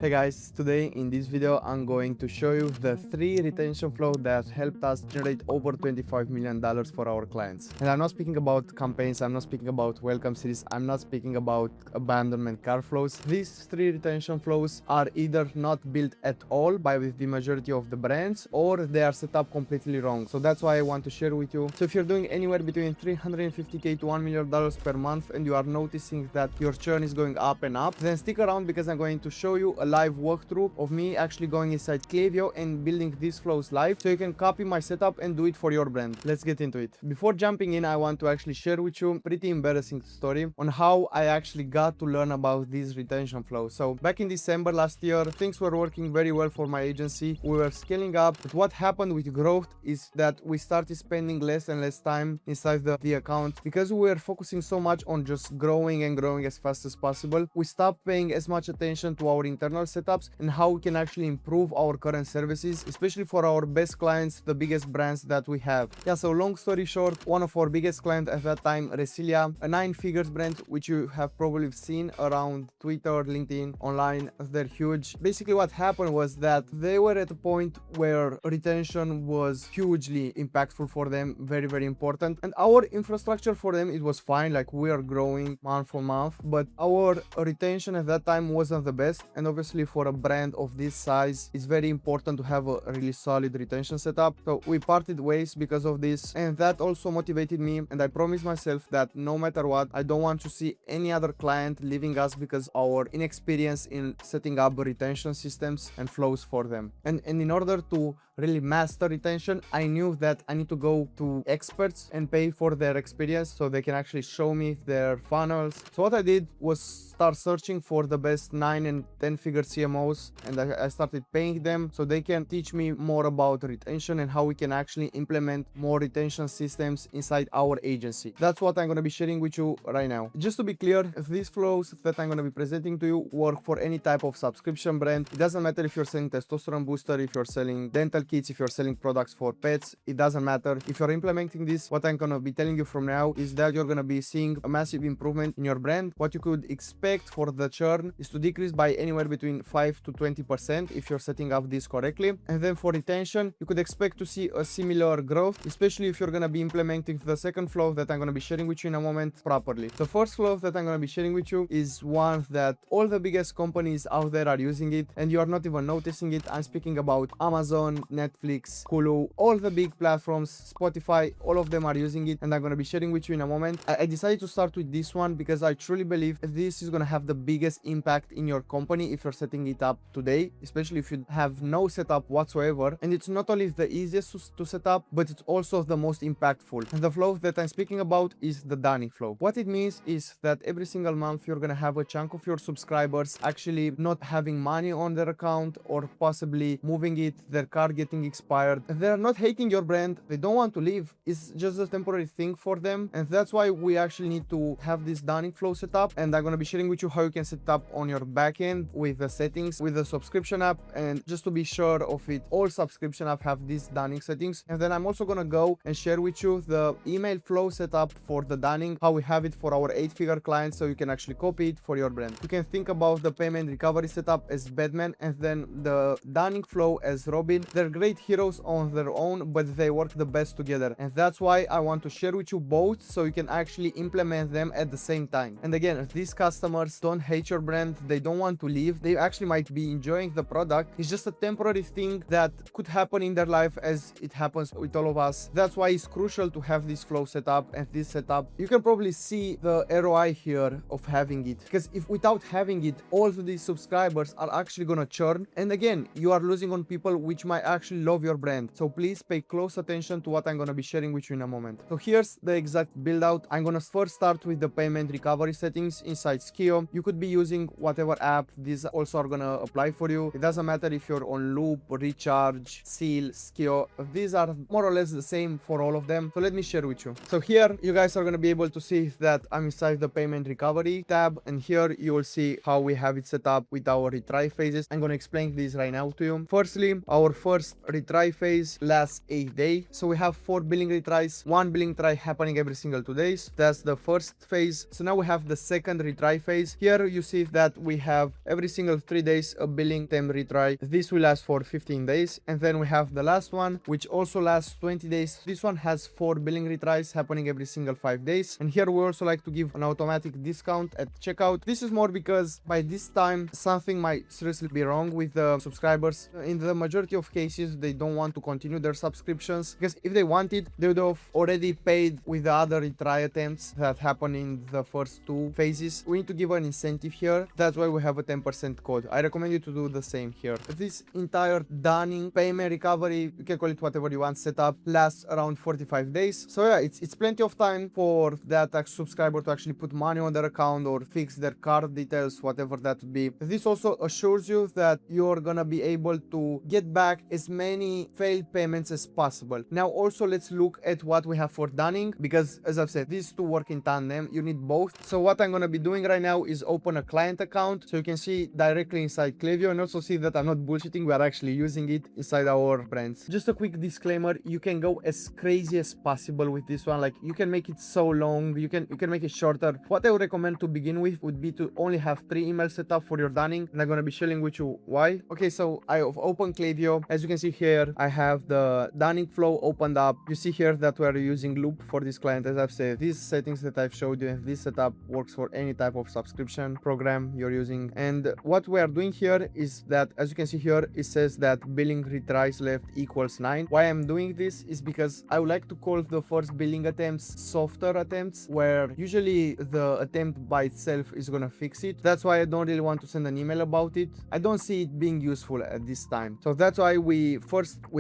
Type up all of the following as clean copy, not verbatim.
Hey guys, today in this video I'm going to show you the 3 retention flow that helped us generate over $25 million for our clients. And I'm not speaking about campaigns, I'm not speaking about welcome series, I'm not speaking about abandonment car flows. These 3 retention flows are either not built at all by the majority of the brands, or they are set up completely wrong. So that's why I want to share with you. So if you're doing anywhere between $350K to $1 million per month and you are noticing that your churn is going up and up, then stick around because I'm going to show you a live walkthrough of me actually going inside Klaviyo and building these flows live, so you can copy my setup and do it for your brand. Let's get into it. Before jumping in, I want to actually share with you a pretty embarrassing story on how I actually got to learn about these retention flows. So back in December last year, things were working very well for my agency. We were scaling up, but what happened with growth is that we started spending less and less time inside the account because we were focusing so much on just growing and growing as fast as possible. We stopped paying as much attention to our internal setups and how we can actually improve our current services, especially for our best clients, the biggest brands that we have. Yeah, so long story short, one of our biggest clients at that time, Resilia, a 9-figure brand, which you have probably seen around Twitter, LinkedIn, online. They're huge. Basically what happened was that they were at a point where retention was hugely impactful for them, very, very important. And our infrastructure for them, it was fine, like we are growing month for month, but our retention at that time wasn't the best. And obviously for a brand of this size, it's very important to have a really solid retention setup. So we parted ways because of this, and that also motivated me, and I promised myself that no matter what, I don't want to see any other client leaving us because our inexperience in setting up retention systems and flows for them. And in order to really master retention, I knew that I need to go to experts and pay for their experience so they can actually show me their funnels. So what I did was start searching for the best 9 and 10 figure CMOs, and I started paying them so they can teach me more about retention and how we can actually implement more retention systems inside our agency. That's what I'm going to be sharing with you right now. Just to be clear, these flows that I'm going to be presenting to you work for any type of subscription brand. It doesn't matter if you're selling testosterone booster, if you're selling dental kits, if you're selling products for pets, it doesn't matter. If you're implementing this, what I'm going to be telling you from now is that you're going to be seeing a massive improvement in your brand. What you could expect for the churn is to decrease by anywhere between 5 to 20% if you're setting up this correctly. And then for retention, you could expect to see a similar growth, especially if you're going to be implementing the second flow that I'm going to be sharing with you in a moment properly. The first flow that I'm going to be sharing with you is one that all the biggest companies out there are using it, and you are not even noticing it. I'm speaking about Amazon, Netflix, Hulu, all the big platforms, Spotify, all of them are using it, and I'm going to be sharing with you in a moment. I decided to start with this one because I truly believe this is going to have the biggest impact in your company if you're setting it up today, especially if you have no setup whatsoever. And it's not only the easiest to set up, but it's also the most impactful. And the flow that I'm speaking about is the Dunning flow. What it means is that every single month you're going to have a chunk of your subscribers actually not having money on their account, or possibly moving it, their card getting expired. They're not hating your brand, they don't want to leave, it's just a temporary thing for them. And that's why we actually need to have this Dunning flow set up, and I'm going to be sharing with you how you can set it up on your backend with the settings with the subscription app. And just to be sure of it, all subscription app have these Dunning settings. And then I'm also going to go and share with you the email flow setup for the Dunning, how we have it for our 8-figure clients, so you can actually copy it for your brand. You can think about the payment recovery setup as Batman, and then the Dunning flow as Robin. They're great heroes on their own, but they work the best together, and that's why I want to share with you both so you can actually implement them at the same time. And again, these customers don't hate your brand, they don't want to leave, they actually might be enjoying the product. It's just a temporary thing that could happen in their life, as it happens with all of us. That's why it's crucial to have this flow set up. And this setup, you can probably see the ROI here of having it, because if without having it, all of these subscribers are actually gonna churn, and again, you are losing on people which might actually love your brand. So please pay close attention to what I'm gonna be sharing with you in a moment. So here's the exact build out. I'm gonna first start with the payment recovery settings inside Skio. You could be using whatever app, these also are gonna apply for you. It doesn't matter if you're on Loop, Recharge, Seal, Skio, these are more or less the same for all of them. So let me share with you. So here you guys are gonna be able to see that I'm inside the payment recovery tab, and here you will see how we have it set up with our retry phases. I'm gonna explain this right now to you. Firstly, our first retry phase lasts 8 days. So we have 4 billing retries, 1 billing try happening every single 2 days. That's the first phase. So now we have the second retry phase. Here you see that we have every single single 3 days a billing temp retry. This will last for 15 days. And then we have the last one, which also lasts 20 days. This one has 4 billing retries happening every single 5 days. And here we also like to give an automatic discount at checkout. This is more because by this time something might seriously be wrong with the subscribers. In the majority of cases, they don't want to continue their subscriptions, because if they wanted, they would have already paid with the other retry attempts that happen in the first 2 phases. We need to give an incentive here. That's why we have a 10% code. I recommend you to do the same here. This entire dunning, payment, recovery, you can call it whatever you want, setup lasts around 45 days. So yeah, it's plenty of time for that subscriber to actually put money on their account or fix their card details, whatever that would be. This also assures you that you're gonna be able to get back as many failed payments as possible. Now also let's look at what we have for dunning, because as I've said, these two work in tandem. You need both. So what I'm gonna be doing right now is open a client account so you can see directly inside Klaviyo, and also see that I'm not bullshitting. We are actually using it inside our brands. Just a quick disclaimer, you can go as crazy as possible with this one. Like, you can make it so long, you can make it shorter. What I would recommend to begin with would be to only have 3 emails set up for your dunning, and I'm gonna be sharing with you why. Okay, so I have opened Klaviyo. As you can see here, I have the dunning flow opened up. You see here that we're using Loop for this client. As I've said, these settings that I've showed you, and this setup works for any type of subscription program you're using. And what we are doing here is that, as you can see here, it says that billing retries left equals 9. Why I'm doing this is because I would like to call the first billing attempts softer attempts, where usually the attempt by itself is gonna fix it. That's why I don't really want to send an email about it. I don't see it being useful at this time. So that's why we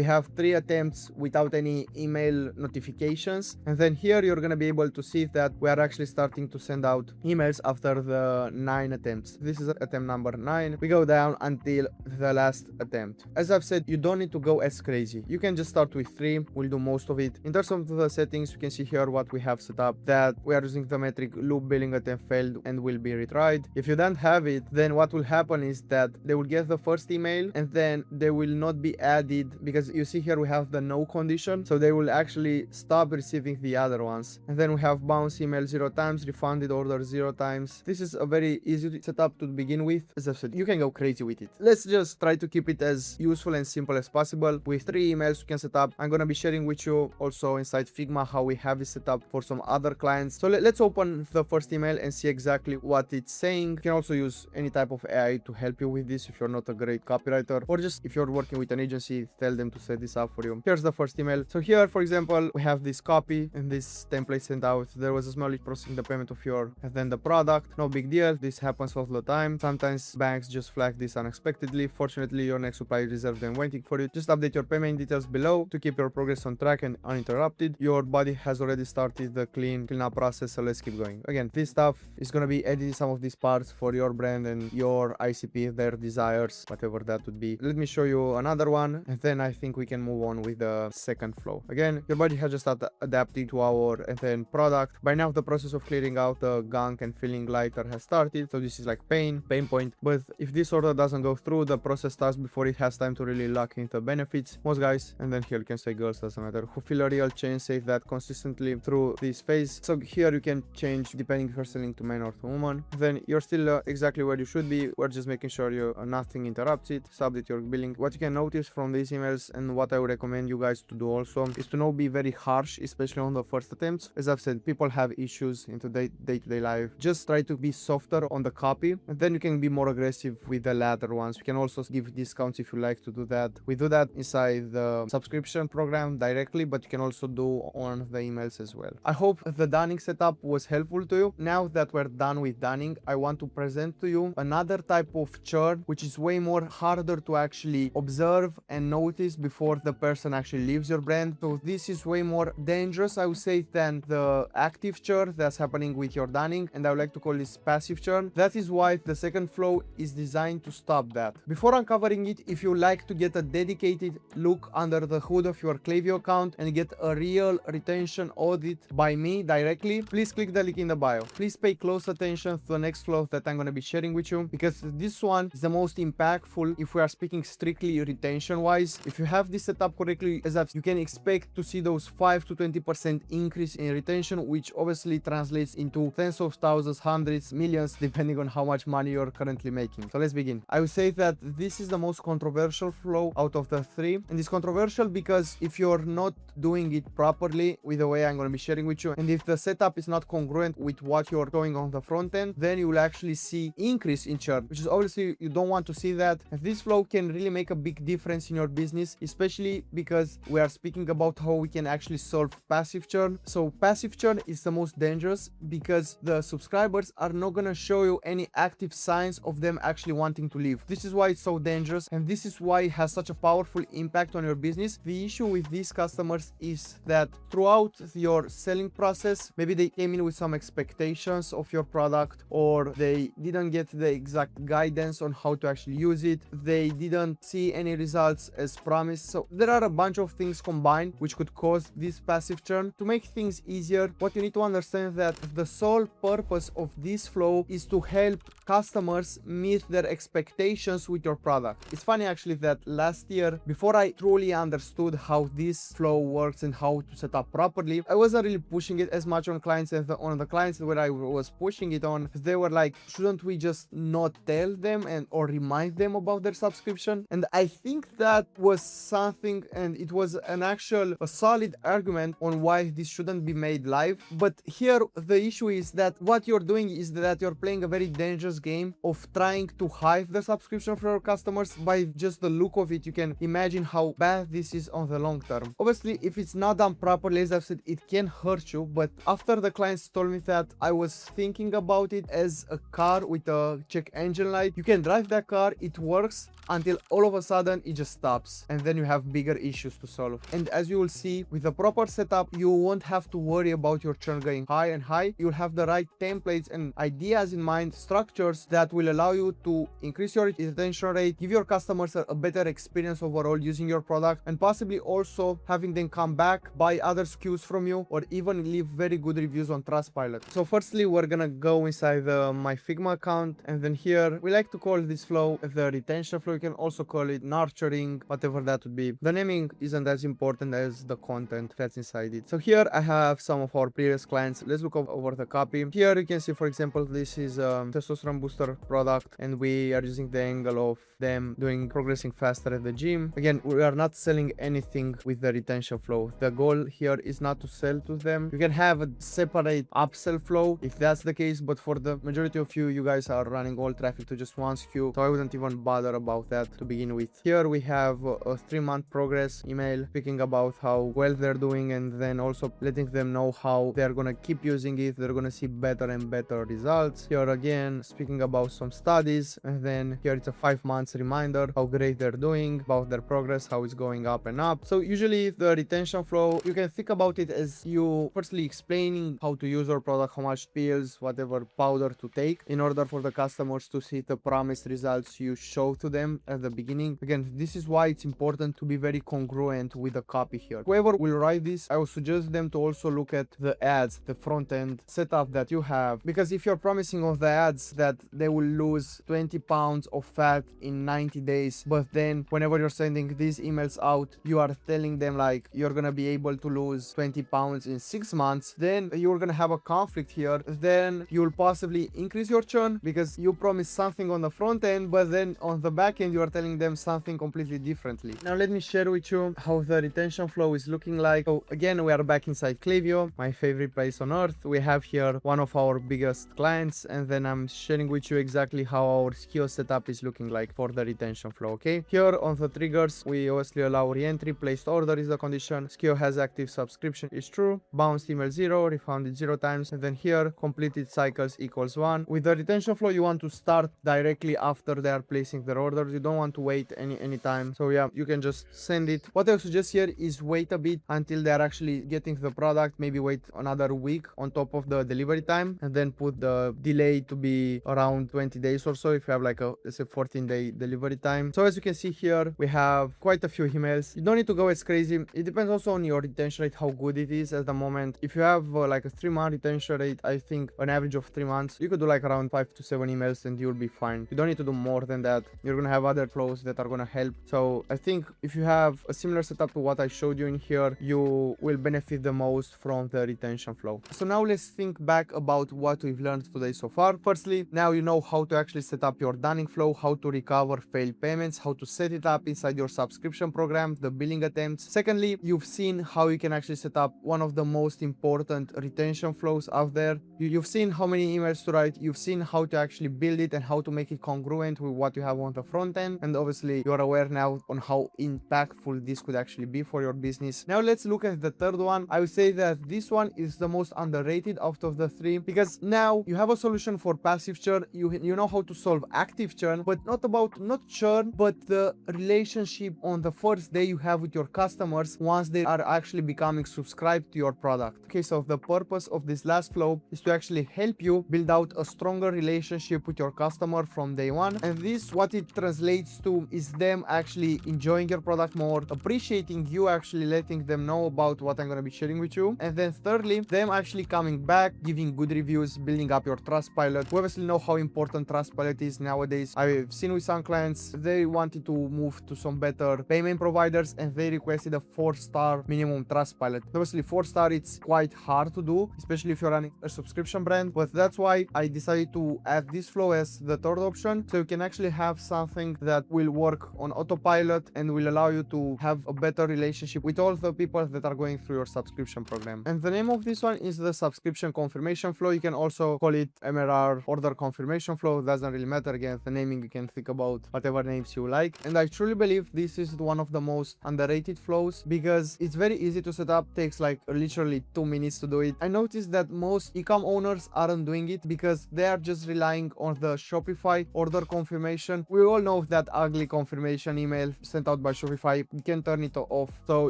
have 3 attempts without any email notifications. And then here you're gonna be able to see that we are actually starting to send out emails after the 9 attempts. This is attempt number 9. We go down until the last attempt. As I've said, you don't need to go as crazy. You can just start with 3. We'll do most of it. In terms of the settings, you can see here what we have set up, that we are using the metric loop billing attempt failed and will be retried. If you don't have it, then what will happen is that they will get the first email and then they will not be added, because you see here we have the no condition, so they will actually stop receiving the other ones. And then we have bounce email 0 times, refunded order 0 times. This is a very easy setup to begin with. As I said, you can go crazy with it. Let's just try to keep it as useful and simple as possible. With 3 emails you can set up. I'm gonna be sharing with you also inside Figma how we have it set up for some other clients. So let's open the first email and see exactly what it's saying. You can also use any type of AI to help you with this if you're not a great copywriter, or just if you're working with an agency, tell them to set this up for you. Here's the first email. So here, for example, we have this copy and this template sent out. There was a small glitch processing the payment of your, and then the product. No big deal. This happens all the time. Sometimes banks just flag this unexpectedly. Fortunately, your next supply is reserved and waiting for you. Just update your payment details below to keep your progress on track and uninterrupted. Your body has already started the cleanup process, so let's keep going. Again, this stuff is gonna be editing some of these parts for your brand and your ICP, their desires, whatever that would be. Let me show you another one, and then I think we can move on with the second flow. Again, your body has just adapted to our and then product. By now, the process of clearing out the gunk and feeling lighter has started. So this is like pain point. But if this order doesn't go through, the process starts before it has time to really lock in the benefits. Most guys, and then here you can say girls, doesn't matter, who feel a real change, say that consistently through this phase. So here you can change depending if you're selling to men or to woman. Then you're still exactly where you should be. We're just making sure you nothing interrupts it. So update your billing. What you can notice from these emails, and what I would recommend you guys to do also, is to not be very harsh, especially on the first attempts. As I've said, people have issues in day-to-day life. Just try to be softer on the copy, and then you can be more aggressive with the latter ones. You can also give discounts if you like to do that. We do that inside the subscription program directly, but you can also do on the emails as well. I hope the dunning setup was helpful to you. Now that we're done with dunning, I want to present to you another type of churn, which is way more harder to actually observe and notice before the person actually leaves your brand. So this is way more dangerous, I would say, than the active churn that's happening with your dunning, and I would like to call this passive churn. That is why the second flow is designed to stop that. Before uncovering it, if you like to get a dedicated look under the hood of your Klaviyo account and get a real retention audit by me directly, please click the link in the bio. Please pay close attention to the next flow that I'm going to be sharing with you, because this one is the most impactful if we are speaking strictly retention wise. If you have this set up correctly, you can expect to see those 5 to 20% increase in retention, which obviously translates into tens of thousands, hundreds, millions, depending on how much money you're currently making. So let's begin. I would say that this is the most controversial flow out of the three, and it's controversial because if you're not doing it properly with the way I'm going to be sharing with you, and if the setup is not congruent with what you're doing on the front end, then you will actually see increase in churn, which is obviously you don't want to see that. And this flow can really make a big difference in your business, especially because we are speaking about how we can actually solve passive churn. So passive churn is the most dangerous because the subscribers are not going to show you any active signs of them actually wanting to leave. This is why it's so dangerous, and this is why it has such a powerful impact on your business. The issue with these customers is that throughout your selling process, maybe they came in with some expectations of your product, or they didn't get the exact guidance on how to actually use it. They didn't see any results as promised. So there are a bunch of things combined which could cause this passive churn. To make things easier, what you need to understand is that the sole purpose of this flow is to help customers meet their expectations with your product. It's funny actually that last year, before I truly understood how this flow works and how to set up properly, I wasn't really pushing it as much on clients as on the clients where I was pushing it on. They were like, shouldn't we just not tell them or remind them about their subscription? And I think that was something, and it was a solid argument on why this shouldn't be made live. But here the issue is that what you're doing is that you're playing a very dangerous game of trying to hide the subscription for your customers. By just the look of it, you can imagine how bad this is on the long term. Obviously, if it's not done properly, as I've said, it can hurt you. But after the clients told me that, I was thinking about it as a car with a check engine light. You can drive that car, it works, until all of a sudden it just stops, and then you have bigger issues to solve. And as you will see, with the proper setup, you won't have to worry about your churn going high and high. You'll have the right templates and ideas in mind, structures that will allow you to increase your retention rate, give your customers a better experience overall using your product, and possibly also having them come back, buy other SKUs from you, or even leave very good reviews on Trustpilot. So firstly, we're gonna go inside my Figma account, and then here we like to call this flow the retention flow. You can also call it nurturing, whatever that would be. The naming isn't as important as the content that's inside it. So here I have some of our previous clients. Let's look over the copy. Here you can see, for example, this is a testosterone booster product, and we are using the angle of them progressing faster at the gym. Again, we are not selling anything with the retention flow. The goal here is not to sell to them. You can have a separate upsell flow if that's the case, but for the majority of you guys are running all traffic to just one SKU, so I wouldn't even bother about that to begin with. Here we have a 3-month progress email speaking about how well they're doing, and then also letting them know how they're gonna keep using it. They're gonna see better and better results. Here again, speaking about some studies, and then here it's a 5 months reminder how great they're doing, about their progress, how it's going up and up. So usually the retention flow, you can think about it as you firstly explaining how to use your product, how much pills, whatever powder to take in order for the customers to see the promised results you show to them at the beginning. Again, this is why it's important to be very congruent with the copy here. Whoever will write this, I would suggest them to also look at the ads, the front end setup that you have, because if you're promising on the ads that they will lose 20 pounds of fat in 90 days, but then whenever you're sending these emails out, you are telling them like you're gonna be able to lose 20 pounds in 6 months, then you're gonna have a conflict here. Then you'll possibly increase your churn because you promised something on the front end, but then on the back end you are telling them something completely differently. Now let me share with you how the retention flow is looking like. So again, we are back inside Klaviyo, my favorite place on earth. We have here one of our biggest clients, and then I'm sharing with you exactly how our SKU setup is looking like for the retention flow. Okay, here on the triggers, we obviously allow re-entry, placed order is the condition, SKU has active subscription is true, bounced email 0, refunded 0 times, and then here completed cycles equals 1. With the retention flow, you want to start directly after they are placing their orders. You don't want to wait any time. So yeah, you can just send it. What I suggest here is wait a bit until they are actually getting the product. Maybe wait another week on top of the delivery time, and then put the delay to be around 20 days or so if you have like a, let's say, 14-day delivery time. So as you can see here, we have quite a few emails. You don't need to go as crazy. It depends also on your retention rate, how good it is at the moment. If you have like a 3-month retention rate, I think an average of 3 months, you could do like around 5 to 7 emails and you'll be fine. You don't need to do more than that. You're gonna have other flows that are gonna help. So I think if you have a similar setup to what I showed you in here, you will benefit the most from the retention flow. So now let's think back about what we've learned today so far. Firstly, now you know how to actually actually set up your Dunning flow, how to recover failed payments, how to set it up inside your subscription program, the billing attempts. Secondly, you've seen how you can actually set up one of the most important retention flows out there. You've seen how many emails to write, you've seen how to actually build it and how to make it congruent with what you have on the front end. And obviously you're aware now on how impactful this could actually be for your business. Now let's look at the third one. I would say that this one is the most underrated out of the three, because now you have a solution for passive churn. You know how to solve active churn, but not churn, but the relationship on the first day you have with your customers once they are actually becoming subscribed to your product. Okay, so the purpose of this last flow is to actually help you build out a stronger relationship with your customer from day one. And this, what it translates to, is them actually enjoying your product more, appreciating you actually letting them know about what I'm going to be sharing with you. And then thirdly, them actually coming back, giving good reviews, building up your Trustpilot. We obviously know how important Trustpilot is nowadays. I've seen with some clients, they wanted to move to some better payment providers and they requested a 4-star minimum Trustpilot. Obviously 4-star, it's quite hard to do, especially if you're running a subscription brand, but that's why I decided to add this flow as the third option, so you can actually have something that will work on autopilot and will allow you to have a better relationship with all the people that are going through your subscription program. And the name of this one is the subscription confirmation flow. You can also call it MRR order confirmation flow. It doesn't really matter. Again, the naming, you can think about whatever names you like. And I truly believe this is one of the most underrated flows because it's very easy to set up, takes like literally 2 minutes to do it. I noticed that most e-com owners aren't doing it because they are just relying on the Shopify order confirmation. We all know that ugly confirmation email sent out by Shopify. You can turn it off, so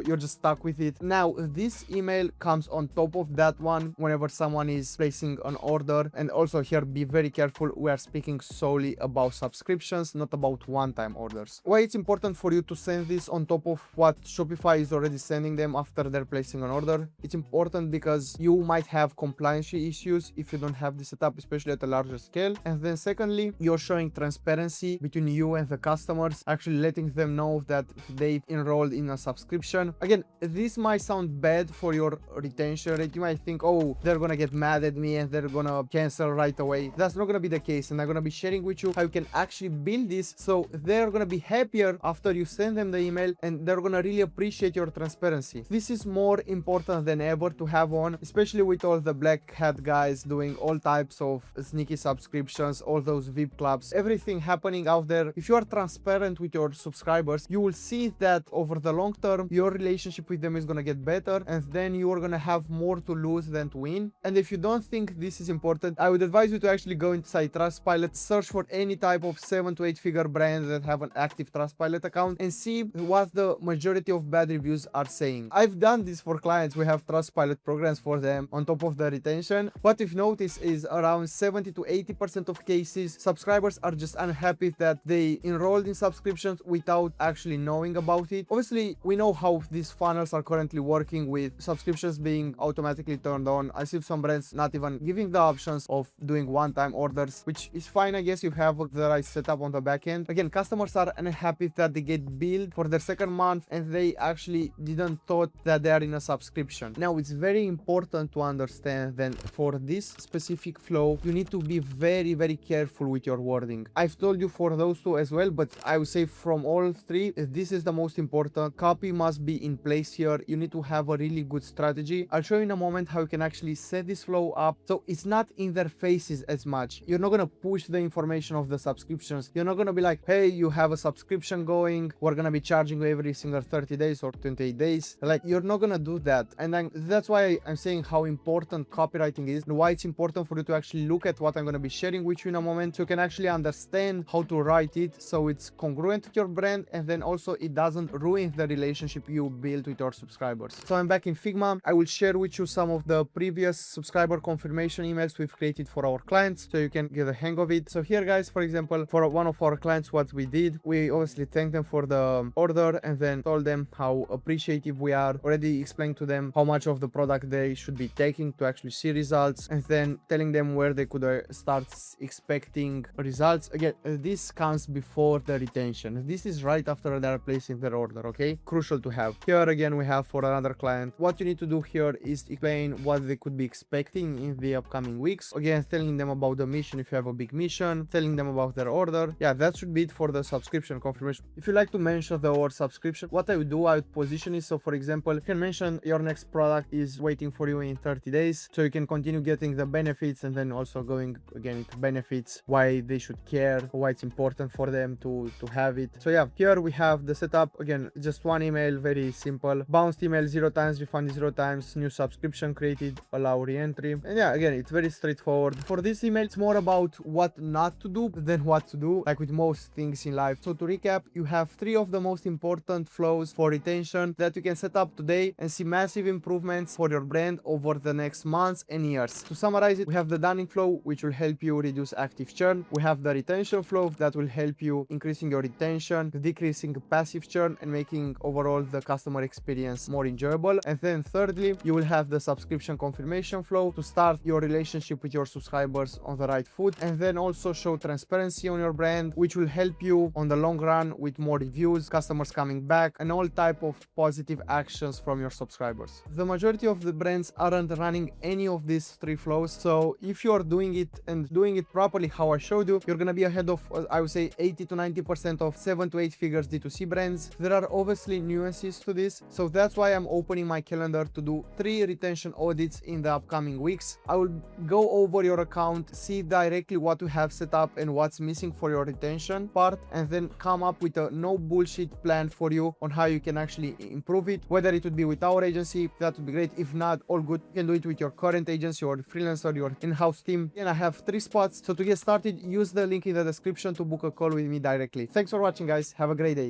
you're just stuck with it. Now this email comes on top of that one whenever someone is placing an order. And also here, be very careful, we are speaking solely about subscriptions, not about one-time orders. Why it's important for you to send this on top of what Shopify is already sending them after they're placing an order? It's important because you might have compliance issues if you don't have this set up, especially at a larger scale. And then secondly, you're showing transparency between you and the customers, actually letting them know that they've enrolled in a subscription. Again, this might sound bad for your retention rate. You might think, oh, they're gonna get mad at me and they're gonna cancel right away. That's not gonna be the case, and I'm gonna be sharing with you how you can actually build this so they're gonna be happier after you send them the email and they're gonna really appreciate your transparency. This is more important than ever to have on, especially with all the black hat guys doing all types of sneaky subscriptions, all those VIP clubs, everything happening out there. If you are transparent with your subscribers, you will see that over the long term your relationship with them is gonna get better, and then you are gonna have more to lose than to win. And if you don't think this is important, I would advise you to actually go inside Trustpilot, search for any type of 7 to 8 figure brands that have an active Trustpilot account and see what the majority of bad reviews are saying. I've done this for clients. We have Trustpilot programs for them on top of the retention. What we've noticed is around 70 to 80% of cases, subscribers are just unhappy that they enrolled in subscriptions without actually knowing about it. Obviously, we know how these funnels are currently working with subscriptions being automatically turned on. I see some brands not even giving the options of doing one-time orders, which is fine. I guess you have the right setup on the back end. Again, customers are unhappy that they get billed for their second month and they actually didn't thought that they are in a subscription. Now, it's very important to understand that for this specific flow, you need to be very, very careful with your wording. I've told you for those two as well, but I would say from all three, this is the most important. Copy must be in place here. You need to have a really good strategy. I'll show you in a moment how you can actually set this flow up so it's not in their faces as much. You're not going to push the information of the subscriptions. You're not going to be like, hey, you have a subscription going, we're going to be charging you every single 30 days or 28 days. Like, you're not going to do that. And that's why I'm saying how important copywriting is and why it's important for you to actually look at what I'm going to be sharing with you in a moment so you can actually understand how to write it so it's congruent with your brand, and then also it doesn't ruin the relationship you build with your subscribers. So I'm back in Figma. I will share with you some of the previous subscriber confirmation emails we've created for our clients so you can get a hang of it. So here, guys, for example, for one of our clients, what we did, we obviously thanked them for the order and then told them how appreciative we are, already explained to them how much of the product they should be taking to actually see results, and then telling them where they could start expecting results. Again, this comes before the retention. This is right after they're placing their order, okay? Crucial to have. Here again, we have for another client, what you need to do here is explain what they could be expecting in the upcoming weeks. Again, telling them about the mission if you have a big commission, telling them about their order. Yeah, that should be it for the subscription confirmation. If you like to mention the word subscription, what I would do, I would position it. So for example, you can mention your next product is waiting for you in 30 days. So you can continue getting the benefits and then also going again into benefits, why they should care, why it's important for them to have it. So yeah, here we have the setup. Again, just one email, very simple. Bounced email 0 times, refunded 0 times, new subscription created, allow re-entry. And yeah, again, it's very straightforward. For this email, it's more about what not to do than what to do, like with most things in life. So to recap, you have 3 of the most important flows for retention that you can set up today and see massive improvements for your brand over the next months and years. To summarize it, we have the Dunning flow, which will help you reduce active churn. We have the retention flow that will help you increasing your retention, decreasing passive churn, and making overall the customer experience more enjoyable. And then thirdly, you will have the subscription confirmation flow to start your relationship with your subscribers on the right foot, and then also show transparency on your brand, which will help you on the long run with more reviews, customers coming back, and all type of positive actions from your subscribers. The majority of the brands aren't running any of these 3 flows, so if you are doing it and doing it properly how I showed you, you're gonna be ahead of I would say 80 to 90% of 7 to 8 figures D2C brands. There are obviously nuances to this, so that's why I'm opening my calendar to do 3 retention audits in the upcoming weeks. I will go over your account, see directly what you have set up and what's missing for your retention part, and then come up with a no bullshit plan for you on how you can actually improve it. Whether it would be with our agency, that would be great. If not, all good. You can do it with your current agency or freelancer, your in-house team. And I have 3 spots. So to get started, use the link in the description to book a call with me directly. Thanks for watching, guys. Have a great day.